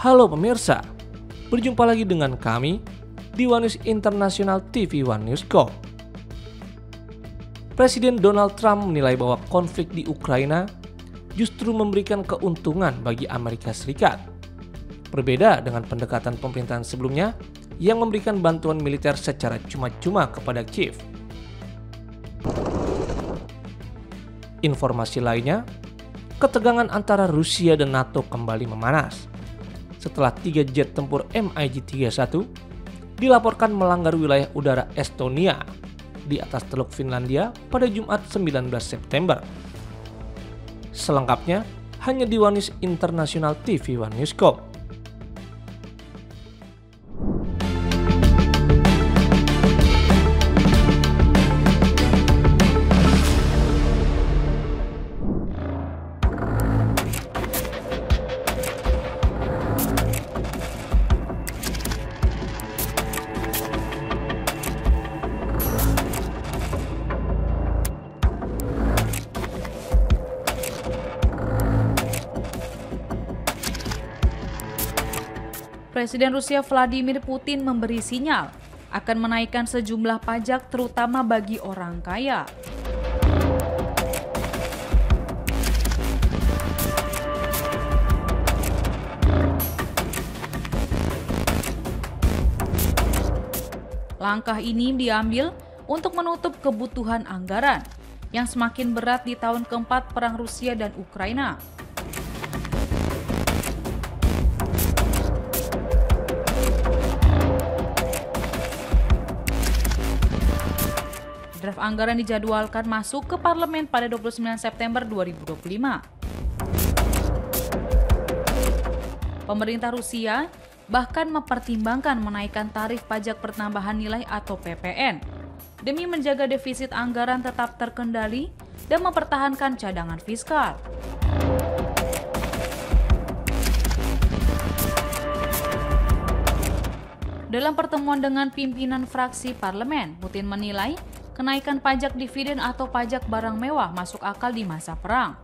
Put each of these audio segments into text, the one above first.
Halo pemirsa, berjumpa lagi dengan kami di One News International TV One News Go. Presiden Donald Trump menilai bahwa konflik di Ukraina justru memberikan keuntungan bagi Amerika Serikat. Berbeda dengan pendekatan pemerintahan sebelumnya yang memberikan bantuan militer secara cuma-cuma kepada Kiev. Informasi lainnya, ketegangan antara Rusia dan NATO kembali memanas setelah 3 jet tempur MiG-31 dilaporkan melanggar wilayah udara Estonia di atas Teluk Finlandia pada Jumat 19 September. Selengkapnya hanya di One News International TV One News Go. Presiden Rusia Vladimir Putin memberi sinyal akan menaikkan sejumlah pajak terutama bagi orang kaya. Langkah ini diambil untuk menutup kebutuhan anggaran yang semakin berat di tahun keempat perang Rusia dan Ukraina. Draft anggaran dijadwalkan masuk ke parlemen pada 29 September 2025. Pemerintah Rusia bahkan mempertimbangkan menaikkan tarif pajak pertambahan nilai atau PPN demi menjaga defisit anggaran tetap terkendali dan mempertahankan cadangan fiskal. Dalam pertemuan dengan pimpinan fraksi parlemen, Putin menilai kenaikan pajak dividen atau pajak barang mewah masuk akal di masa perang.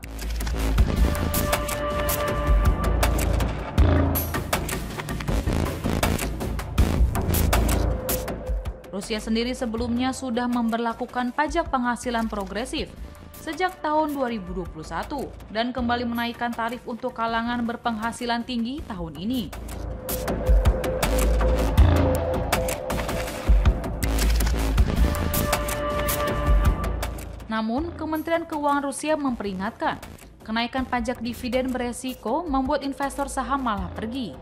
Rusia sendiri sebelumnya sudah memberlakukan pajak penghasilan progresif sejak tahun 2021 dan kembali menaikkan tarif untuk kalangan berpenghasilan tinggi tahun ini. Namun, Kementerian Keuangan Rusia memperingatkan, kenaikan pajak dividen beresiko membuat investor saham malah pergi.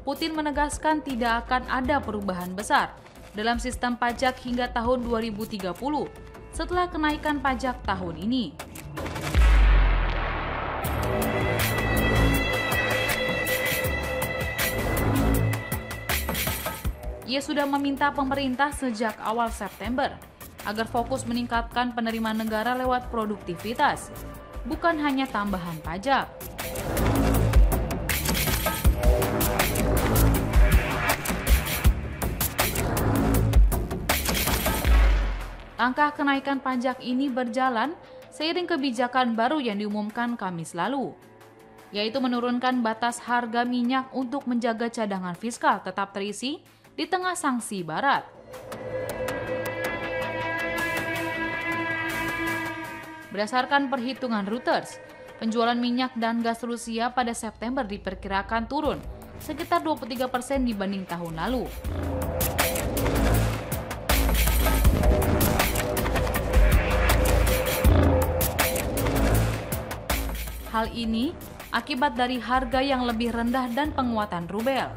Putin menegaskan tidak akan ada perubahan besar dalam sistem pajak hingga tahun 2030 setelah kenaikan pajak tahun ini. Ia sudah meminta pemerintah sejak awal September agar fokus meningkatkan penerimaan negara lewat produktivitas, bukan hanya tambahan pajak. Langkah kenaikan pajak ini berjalan seiring kebijakan baru yang diumumkan Kamis lalu, yaitu menurunkan batas harga minyak untuk menjaga cadangan fiskal tetap terisi di tengah sanksi Barat. Berdasarkan perhitungan Reuters, penjualan minyak dan gas Rusia pada September diperkirakan turun sekitar 23% dibanding tahun lalu. Hal ini akibat dari harga yang lebih rendah dan penguatan rubel.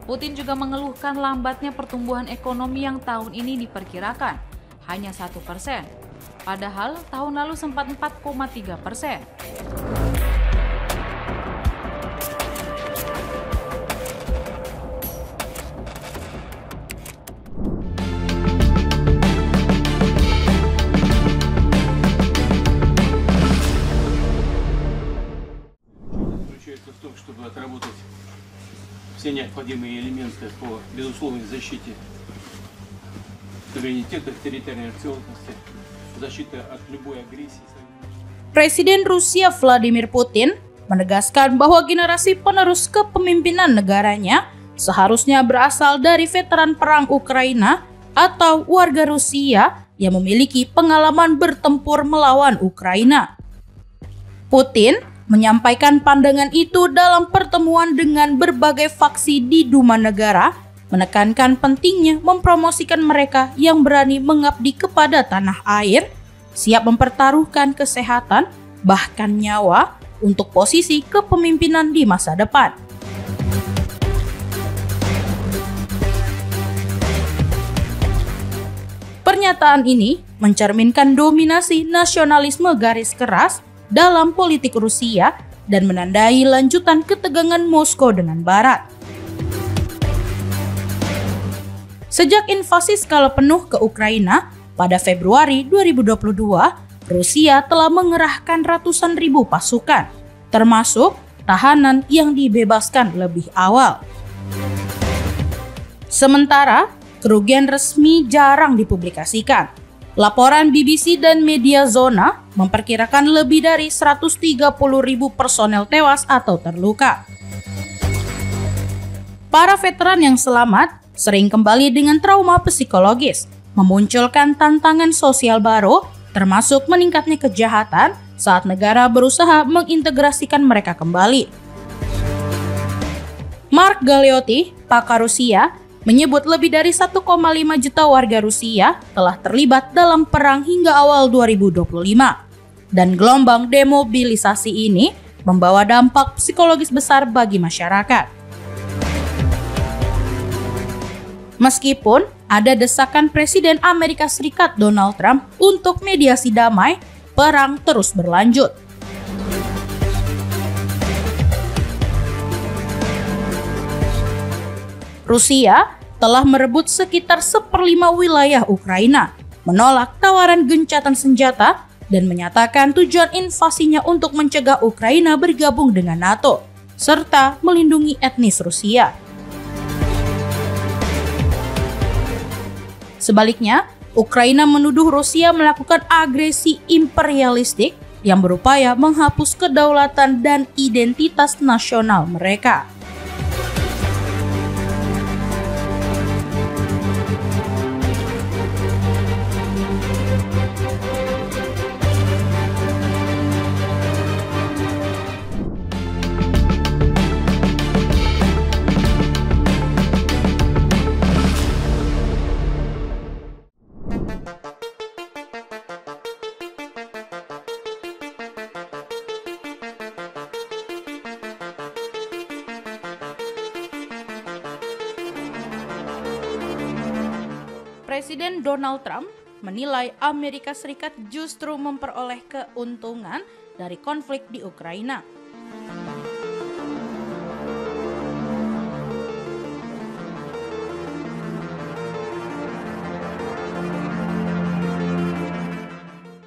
Putin juga mengeluhkan lambatnya pertumbuhan ekonomi yang tahun ini diperkirakan hanya 1%, padahal tahun lalu sempat 4,3%. В том, чтобы отработать все необходимые элементы по безусловной защите суверенитета, территориальной целостности, защита от любой агрессии. Presiden Rusia Vladimir Putin menegaskan bahwa generasi penerus kepemimpinan negaranya seharusnya berasal dari veteran perang Ukraina atau warga Rusia yang memiliki pengalaman bertempur melawan Ukraina. Putin menyampaikan pandangan itu dalam pertemuan dengan berbagai faksi di Duma Negara, menekankan pentingnya mempromosikan mereka yang berani mengabdi kepada tanah air, siap mempertaruhkan kesehatan, bahkan nyawa, untuk posisi kepemimpinan di masa depan. Pernyataan ini mencerminkan dominasi nasionalisme garis keras dalam politik Rusia dan menandai lanjutan ketegangan Moskow dengan Barat. Sejak invasi skala penuh ke Ukraina pada Februari 2022, Rusia telah mengerahkan ratusan ribu pasukan, termasuk tahanan yang dibebaskan lebih awal. Sementara, kerugian resmi jarang dipublikasikan. Laporan BBC dan media zona memperkirakan lebih dari 130.000 personel tewas atau terluka. Para veteran yang selamat sering kembali dengan trauma psikologis, memunculkan tantangan sosial baru, termasuk meningkatnya kejahatan saat negara berusaha mengintegrasikan mereka kembali. Mark Galeotti, pakar Rusia, menyebut lebih dari 1,5 juta warga Rusia telah terlibat dalam perang hingga awal 2025. Dan gelombang demobilisasi ini membawa dampak psikologis besar bagi masyarakat. Meskipun ada desakan Presiden Amerika Serikat Donald Trump untuk mediasi damai, perang terus berlanjut. Rusia telah merebut sekitar 1/5 wilayah Ukraina, menolak tawaran gencatan senjata, dan menyatakan tujuan invasinya untuk mencegah Ukraina bergabung dengan NATO, serta melindungi etnis Rusia. Sebaliknya, Ukraina menuduh Rusia melakukan agresi imperialistik yang berupaya menghapus kedaulatan dan identitas nasional mereka. Presiden Donald Trump menilai Amerika Serikat justru memperoleh keuntungan dari konflik di Ukraina.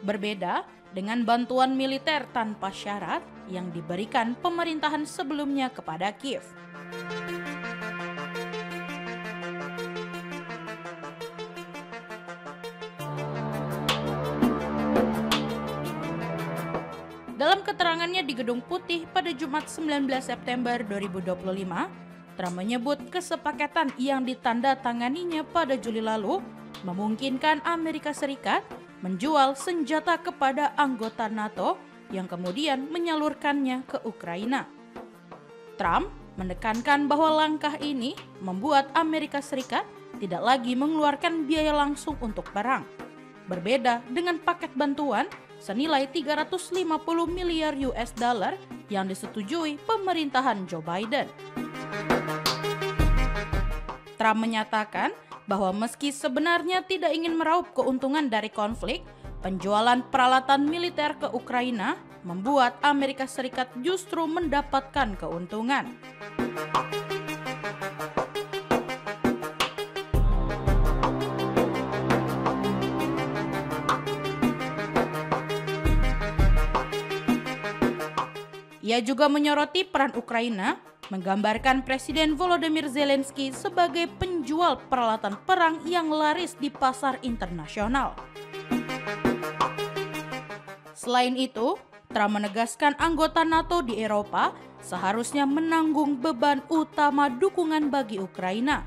Berbeda dengan bantuan militer tanpa syarat yang diberikan pemerintahan sebelumnya kepada Kiev. Dalam keterangannya di Gedung Putih pada Jumat 19 September 2025, Trump menyebut kesepakatan yang ditandatanganinya pada Juli lalu memungkinkan Amerika Serikat menjual senjata kepada anggota NATO yang kemudian menyalurkannya ke Ukraina. Trump menekankan bahwa langkah ini membuat Amerika Serikat tidak lagi mengeluarkan biaya langsung untuk perang. Berbeda dengan paket bantuan senilai 350 miliar US dollar yang disetujui pemerintahan Joe Biden. Trump menyatakan bahwa meski sebenarnya tidak ingin meraup keuntungan dari konflik, penjualan peralatan militer ke Ukraina membuat Amerika Serikat justru mendapatkan keuntungan. Ia juga menyoroti peran Ukraina menggambarkan Presiden Volodymyr Zelensky sebagai penjual peralatan perang yang laris di pasar internasional. Selain itu, Trump menegaskan anggota NATO di Eropa seharusnya menanggung beban utama dukungan bagi Ukraina.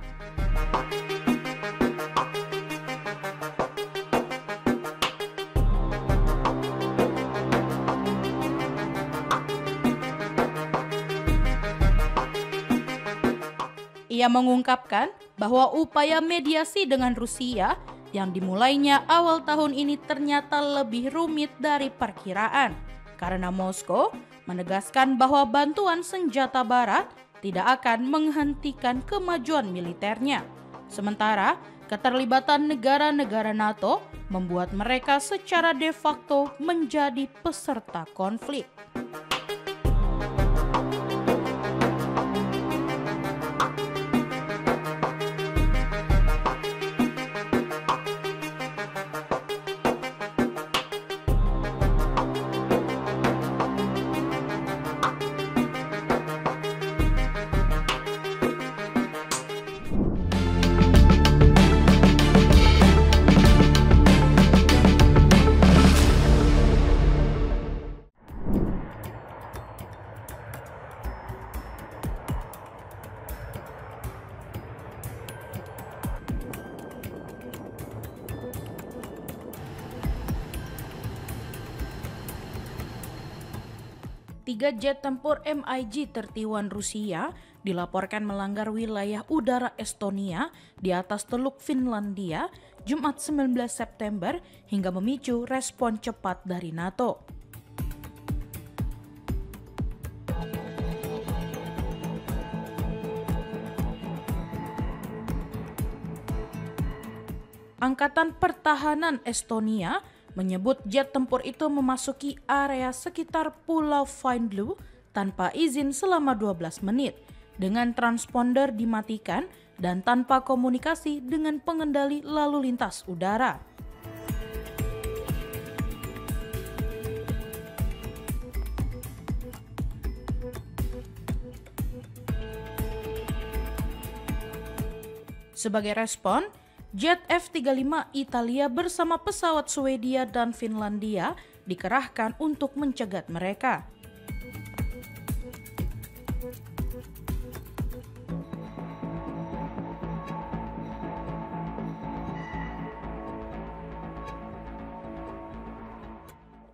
Ia mengungkapkan bahwa upaya mediasi dengan Rusia yang dimulainya awal tahun ini ternyata lebih rumit dari perkiraan, karena Moskow menegaskan bahwa bantuan senjata Barat tidak akan menghentikan kemajuan militernya. Sementara keterlibatan negara-negara NATO membuat mereka secara de facto menjadi peserta konflik. Tiga jet tempur MiG-31 Rusia dilaporkan melanggar wilayah udara Estonia di atas Teluk Finlandia Jumat 19 September hingga memicu respon cepat dari NATO. Angkatan Pertahanan Estonia menyebut jet tempur itu memasuki area sekitar Pulau Finland tanpa izin selama 12 menit, dengan transponder dimatikan dan tanpa komunikasi dengan pengendali lalu lintas udara. Sebagai respon, jet F-35 Italia bersama pesawat Swedia dan Finlandia dikerahkan untuk mencegat mereka.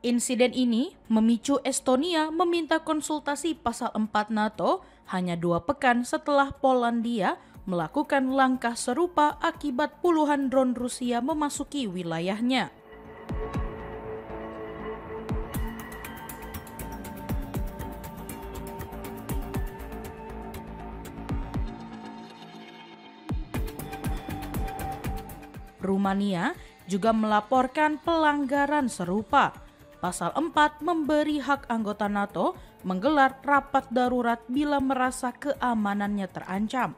Insiden ini memicu Estonia meminta konsultasi pasal 4 NATO hanya 2 pekan setelah Polandia melakukan langkah serupa akibat puluhan drone Rusia memasuki wilayahnya. Rumania juga melaporkan pelanggaran serupa. Pasal 4 memberi hak anggota NATO menggelar rapat darurat bila merasa keamanannya terancam.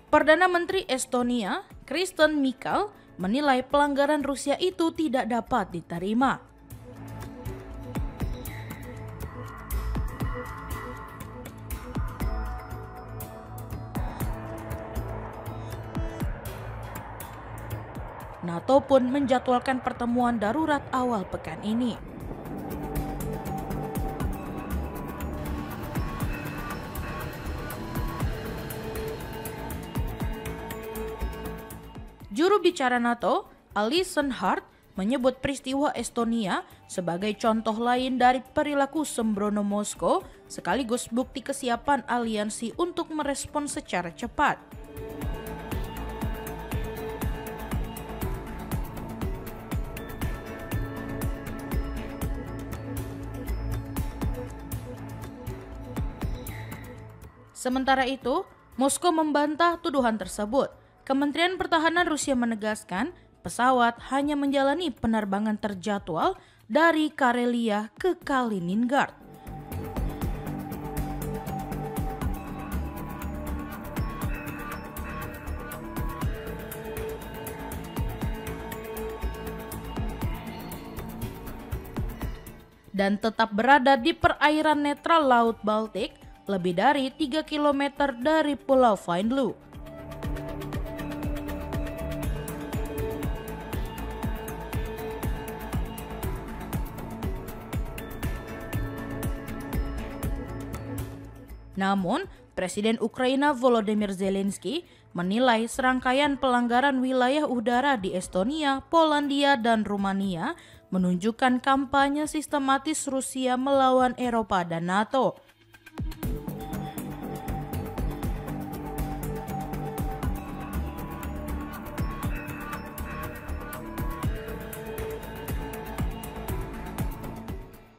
Perdana Menteri Estonia, Kristen Michal, menilai pelanggaran Rusia itu tidak dapat diterima. NATO pun menjadwalkan pertemuan darurat awal pekan ini. Juru bicara NATO, Alison Hart, menyebut peristiwa Estonia sebagai contoh lain dari perilaku sembrono Moskow sekaligus bukti kesiapan aliansi untuk merespon secara cepat. Sementara itu, Moskow membantah tuduhan tersebut. Kementerian Pertahanan Rusia menegaskan pesawat hanya menjalani penerbangan terjadwal dari Karelia ke Kaliningrad. dan tetap berada di perairan netral Laut Baltik, lebih dari 3 km dari Pulau Vindeloo. Namun, Presiden Ukraina Volodymyr Zelensky menilai serangkaian pelanggaran wilayah udara di Estonia, Polandia, dan Rumania menunjukkan kampanye sistematis Rusia melawan Eropa dan NATO.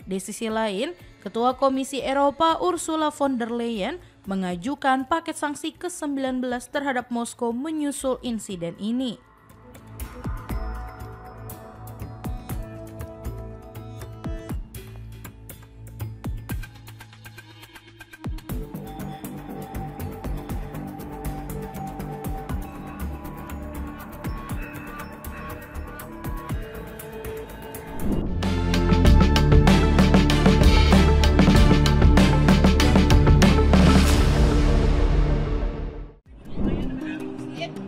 Di sisi lain, Ketua Komisi Eropa Ursula von der Leyen mengajukan paket sanksi ke-19 terhadap Moskow menyusul insiden ini.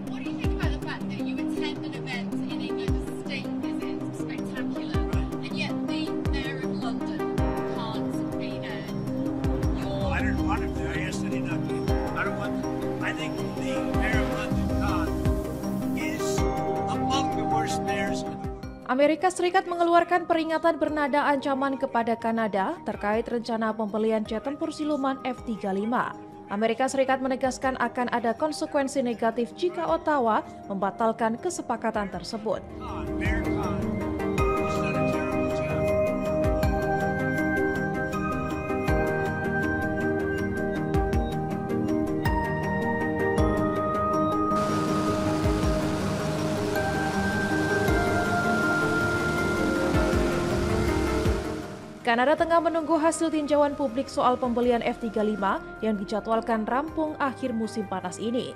What do you think about the fact that you attend an event in England, a state visit, spectacular, and yet the Mayor of London can't be there? I don't want him to. I asked that he not be. I don't want. I think the Mayor of London, Khan, is among the worst mayors in the world. Amerika Serikat mengeluarkan peringatan bernada ancaman kepada Kanada terkait rencana pembelian jet tempur siluman F-35. Amerika Serikat menegaskan akan ada konsekuensi negatif jika Ottawa membatalkan kesepakatan tersebut. Mayor Khan, he's done a terrible job. Kanada tengah menunggu hasil tinjauan publik soal pembelian F-35 yang dijadwalkan rampung akhir musim panas ini.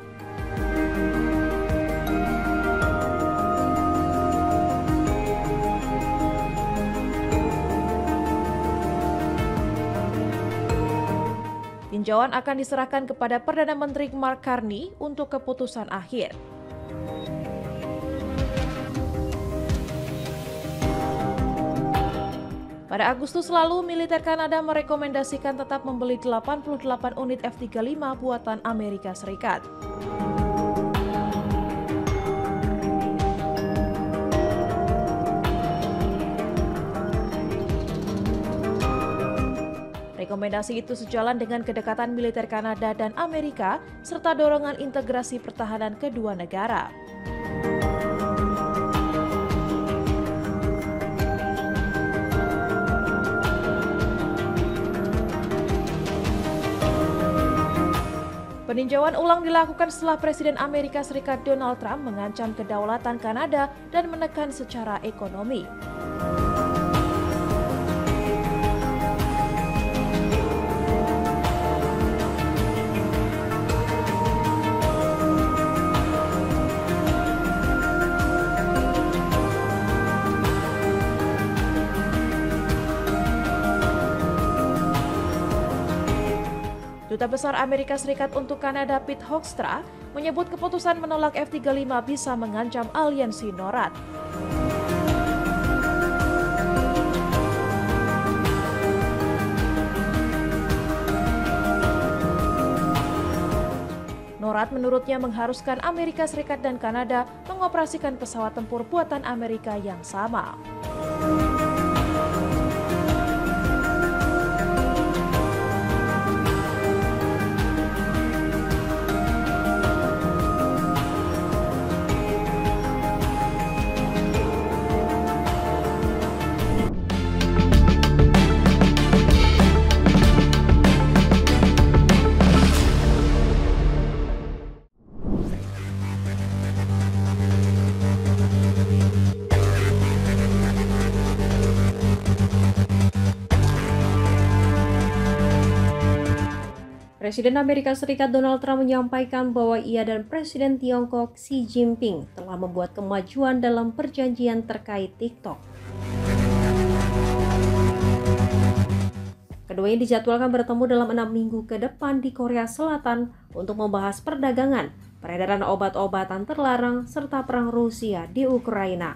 Tinjauan akan diserahkan kepada Perdana Menteri Mark Carney untuk keputusan akhir. Pada Agustus lalu, militer Kanada merekomendasikan tetap membeli 88 unit F-35 buatan Amerika Serikat. Rekomendasi itu sejalan dengan kedekatan militer Kanada dan Amerika serta dorongan integrasi pertahanan kedua negara. Peninjauan ulang dilakukan setelah Presiden Amerika Serikat Donald Trump mengancam kedaulatan Kanada dan menekan secara ekonomi. Duta Besar Amerika Serikat untuk Kanada Pete Hoekstra menyebut keputusan menolak F-35 bisa mengancam aliansi NORAD. NORAD menurutnya mengharuskan Amerika Serikat dan Kanada mengoperasikan pesawat tempur buatan Amerika yang sama. Presiden Amerika Serikat Donald Trump menyampaikan bahwa ia dan Presiden Tiongkok Xi Jinping telah membuat kemajuan dalam perjanjian terkait TikTok. Keduanya dijadwalkan bertemu dalam 6 minggu ke depan di Korea Selatan untuk membahas perdagangan, peredaran obat-obatan terlarang, serta perang Rusia di Ukraina.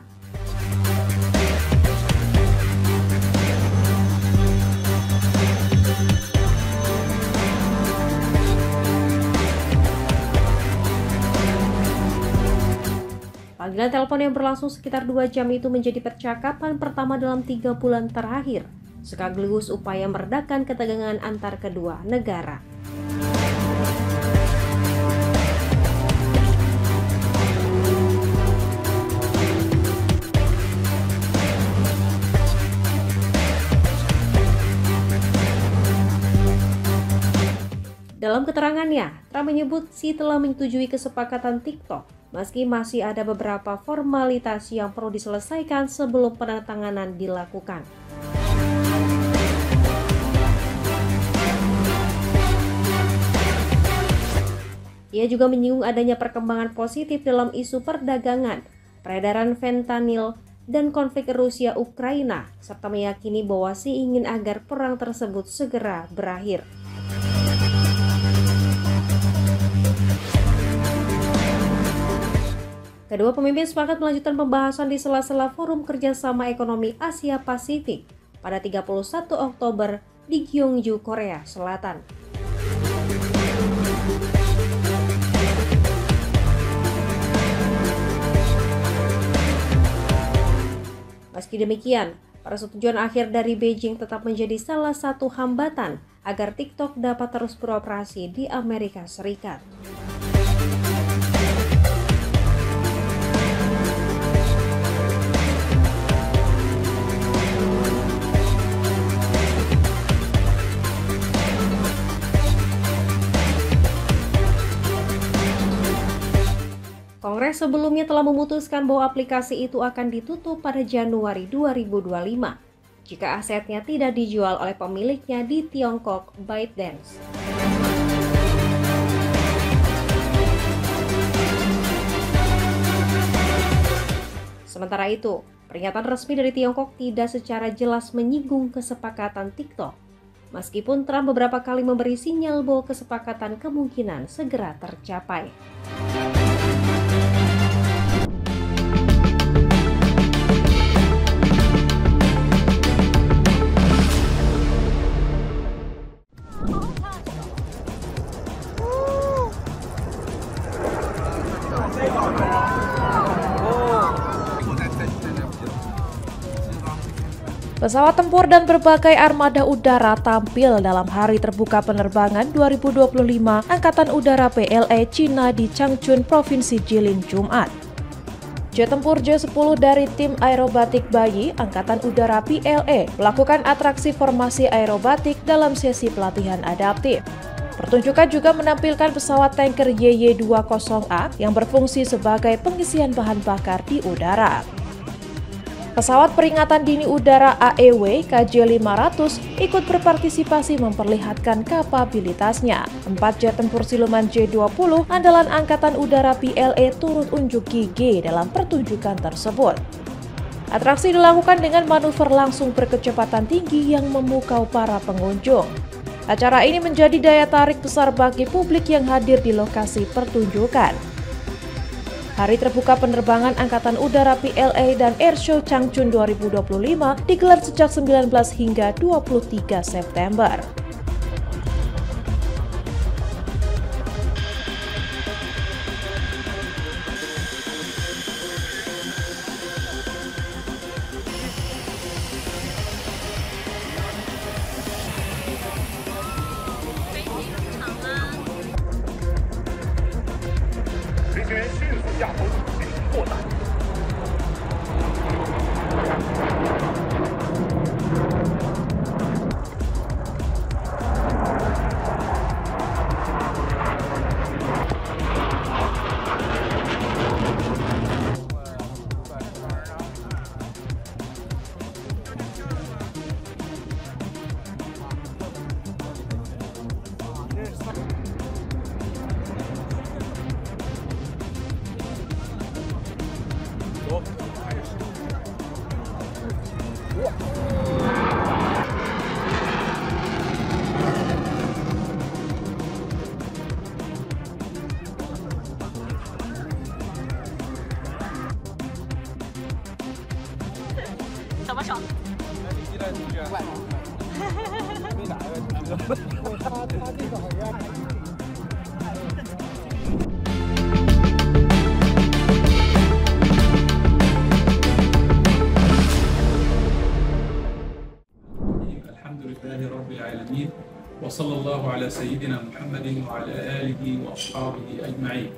Panggilan telepon yang berlangsung sekitar 2 jam itu menjadi percakapan pertama dalam 3 bulan terakhir, sekaligus upaya meredakan ketegangan antar kedua negara. Dalam keterangannya, Trump menyebut Xi telah menyetujui kesepakatan TikTok, meski masih ada beberapa formalitas yang perlu diselesaikan sebelum penandatanganan dilakukan. Ia juga menyinggung adanya perkembangan positif dalam isu perdagangan, peredaran fentanyl, dan konflik Rusia-Ukraina, serta meyakini bahwa Xi ingin agar perang tersebut segera berakhir. Kedua pemimpin sepakat melanjutkan pembahasan di sela-sela Forum Kerjasama Ekonomi Asia Pasifik pada 31 Oktober di Gyeongju, Korea Selatan. Meski demikian, persetujuan akhir dari Beijing tetap menjadi salah satu hambatan agar TikTok dapat terus beroperasi di Amerika Serikat. Kongres sebelumnya telah memutuskan bahwa aplikasi itu akan ditutup pada Januari 2025 jika asetnya tidak dijual oleh pemiliknya di Tiongkok, ByteDance. Sementara itu, pernyataan resmi dari Tiongkok tidak secara jelas menyinggung kesepakatan TikTok, meskipun Trump beberapa kali memberi sinyal bahwa kesepakatan kemungkinan segera tercapai. Pesawat tempur dan berbagai armada udara tampil dalam Hari Terbuka Penerbangan 2025 Angkatan Udara PLA Cina di Changchun, Provinsi Jilin, Jumat. Jet tempur J-10 dari tim aerobatik bayi Angkatan Udara PLA melakukan atraksi formasi aerobatik dalam sesi pelatihan adaptif. Pertunjukan juga menampilkan pesawat tanker YY-20A yang berfungsi sebagai pengisian bahan bakar di udara. Pesawat peringatan dini udara AEW KJ-500 ikut berpartisipasi memperlihatkan kapabilitasnya. 4 jet tempur siluman J-20 andalan Angkatan Udara PLA turut unjuk gigi dalam pertunjukan tersebut. Atraksi dilakukan dengan manuver langsung berkecepatan tinggi yang memukau para pengunjung. Acara ini menjadi daya tarik besar bagi publik yang hadir di lokasi pertunjukan. Hari Terbuka Penerbangan Angkatan Udara PLA dan Airshow Changchun 2025 digelar sejak 19 hingga 23 September. Alhamdulillahirrabbilalamin. Wa sallallahu ala sayyidina Muhammadin wa ala alihi wa ashabihi ajma'in.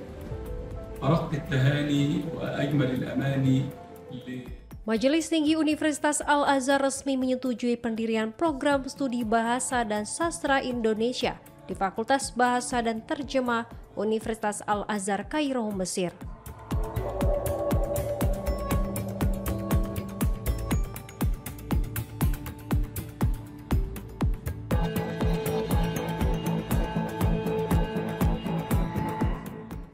Araq at-tahani wa ajmal al-amani. Majelis Tinggi Universitas Al-Azhar resmi menyetujui pendirian program studi Bahasa dan Sastra Indonesia di Fakultas Bahasa dan Terjemah Universitas Al-Azhar Kairo, Mesir.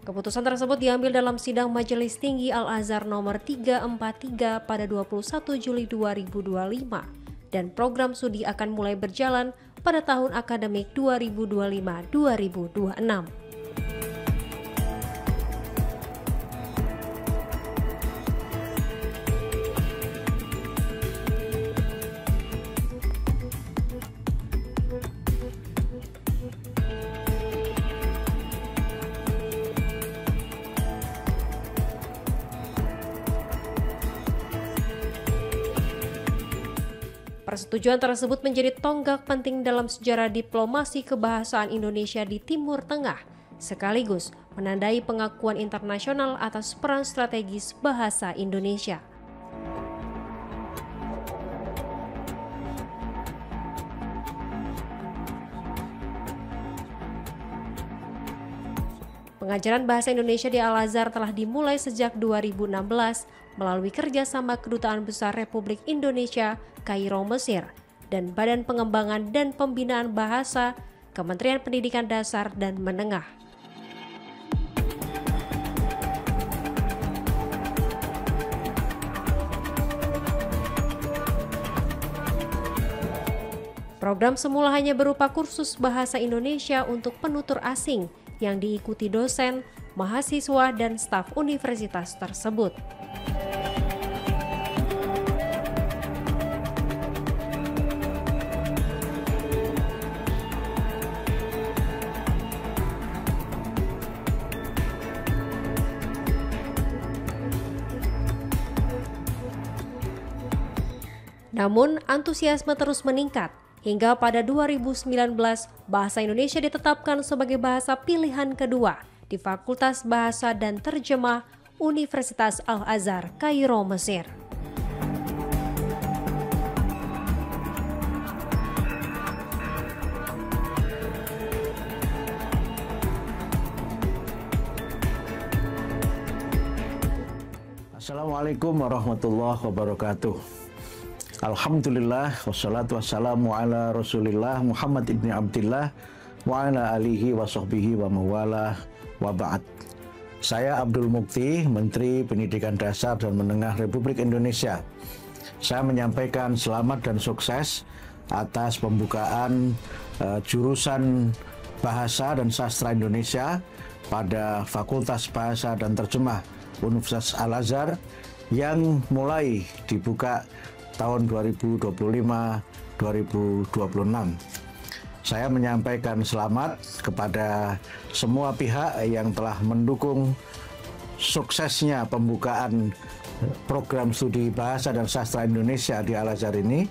Keputusan tersebut diambil dalam sidang Majelis Tinggi Al-Azhar nomor 343 pada 21 Juli 2025 dan program studi akan mulai berjalan pada tahun akademik 2025-2026. Persetujuan tersebut menjadi tonggak penting dalam sejarah diplomasi kebahasaan Indonesia di Timur Tengah, sekaligus menandai pengakuan internasional atas peran strategis bahasa Indonesia. Pengajaran bahasa Indonesia di Al-Azhar telah dimulai sejak 2016 melalui kerjasama Kedutaan Besar Republik Indonesia Kairo, Mesir, dan Badan Pengembangan dan Pembinaan Bahasa, Kementerian Pendidikan Dasar dan Menengah. Program semula hanya berupa kursus bahasa Indonesia untuk penutur asing yang diikuti dosen, mahasiswa, dan staf universitas tersebut. Namun, antusiasme terus meningkat. Hingga pada 2019, bahasa Indonesia ditetapkan sebagai bahasa pilihan kedua di Fakultas Bahasa dan Terjemah Universitas Al-Azhar Kairo, Mesir. Assalamualaikum warahmatullahi wabarakatuh. Alhamdulillah, wassalatu wassalamu ala rasulillah Muhammad ibn Abdillah wa ala alihi wa sahbihi wa mawalah wa ba'd. Saya Abdul Mukti, Menteri Pendidikan Dasar dan Menengah Republik Indonesia. Saya menyampaikan selamat dan sukses atas pembukaan jurusan Bahasa dan Sastra Indonesia pada Fakultas Bahasa dan Terjemah Universitas Al-Azhar yang mulai dibuka tahun 2025-2026. Saya menyampaikan selamat kepada semua pihak yang telah mendukung suksesnya pembukaan program studi Bahasa dan Sastra Indonesia di Al-Azhar ini.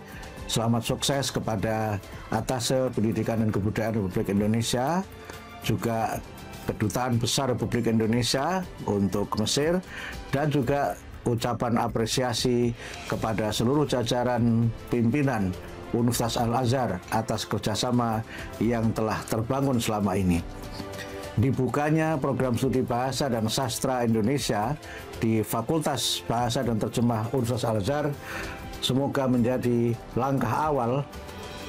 Selamat sukses kepada Atasé Pendidikan dan Kebudayaan Republik Indonesia, juga Kedutaan Besar Republik Indonesia untuk Mesir, dan juga ucapan apresiasi kepada seluruh jajaran pimpinan Universitas Al-Azhar atas kerjasama yang telah terbangun selama ini. Dibukanya program studi Bahasa dan Sastra Indonesia di Fakultas Bahasa dan Terjemah Universitas Al-Azhar semoga menjadi langkah awal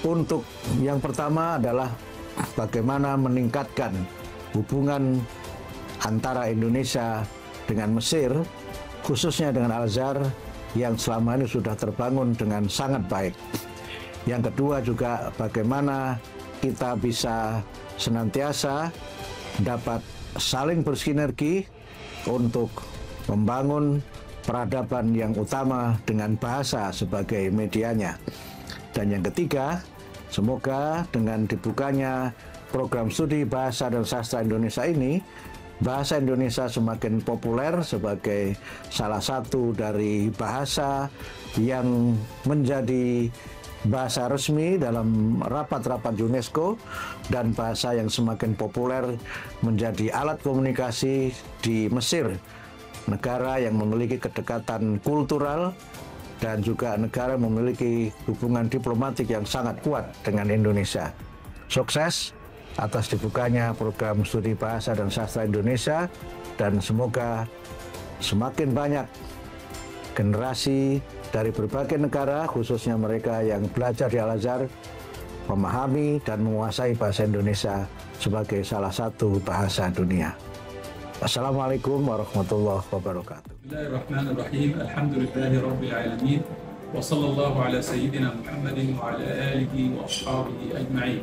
untuk yang pertama adalah bagaimana meningkatkan hubungan antara Indonesia dengan Mesir, khususnya dengan Al-Azhar yang selama ini sudah terbangun dengan sangat baik. Yang kedua juga bagaimana kita bisa senantiasa dapat saling bersinergi untuk membangun peradaban yang utama dengan bahasa sebagai medianya. Dan yang ketiga, semoga dengan dibukanya program studi bahasa dan sastra Indonesia ini, bahasa Indonesia semakin populer sebagai salah satu dari bahasa yang menjadi bahasa resmi dalam rapat-rapat UNESCO dan bahasa yang semakin populer menjadi alat komunikasi di Mesir, negara yang memiliki kedekatan kultural dan juga negara yang memiliki hubungan diplomatik yang sangat kuat dengan Indonesia. Sukses atas dibukanya program studi bahasa dan sastra Indonesia, dan semoga semakin banyak generasi dari berbagai negara, khususnya mereka yang belajar di Al-Azhar, memahami dan menguasai bahasa Indonesia sebagai salah satu bahasa dunia. Assalamualaikum warahmatullahi wabarakatuh. Bismillahirrahmanirrahim. Alhamdulillahi rabbil alamin. Wa sallallahu ala sayyidina Muhammadin wa ala alihi wa ashabihi ajma'in.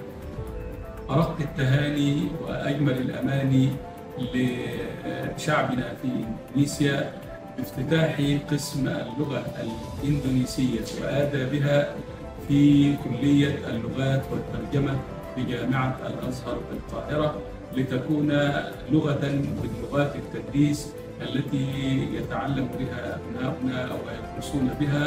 أرق التهاني وأجمل الأماني لشعبنا في إندونيسيا بافتتاح قسم اللغة الإندونيسية وآدابها في كلية اللغات والترجمة بجامعة الأزهر بالقاهرة لتكون لغة من لغات التدريس التي يتعلم بها أبناؤنا ويدرسون بها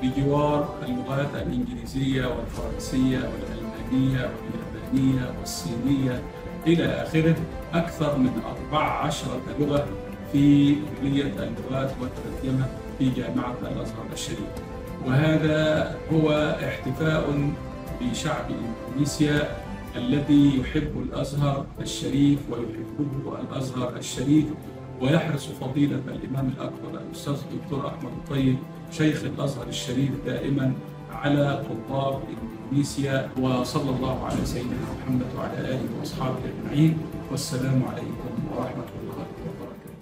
بجوار اللغات الإنجليزية والفرنسية والألمانية واليابانية والصينية إلى آخره، أكثر من 14 لغة في كلية اللغات والترجمة في جامعة الأزهر الشريف. وهذا هو احتفاء بشعب إندونيسيا الذي يحب الأزهر الشريف ويحبه الأزهر الشريف، ويحرص فضيلة الإمام الأكبر الأستاذ الدكتور أحمد الطيب شيخ الأزهر الشريف دائما على طلاب إندونيسيا. وصلى الله على سيدنا محمد وعلى آله وأصحابه أجمعين، والسلام عليكم ورحمة الله وبركاته.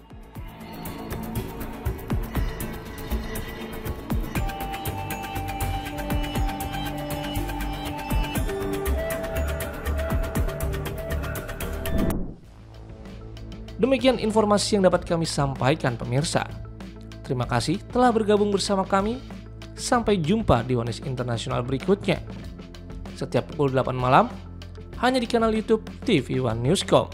Demikian informasi yang dapat kami sampaikan pemirsa. Terima kasih telah bergabung bersama kami. Sampai jumpa di Wanis Internasional berikutnya. Setiap pukul 8 malam, hanya di kanal YouTube TV One Newscom.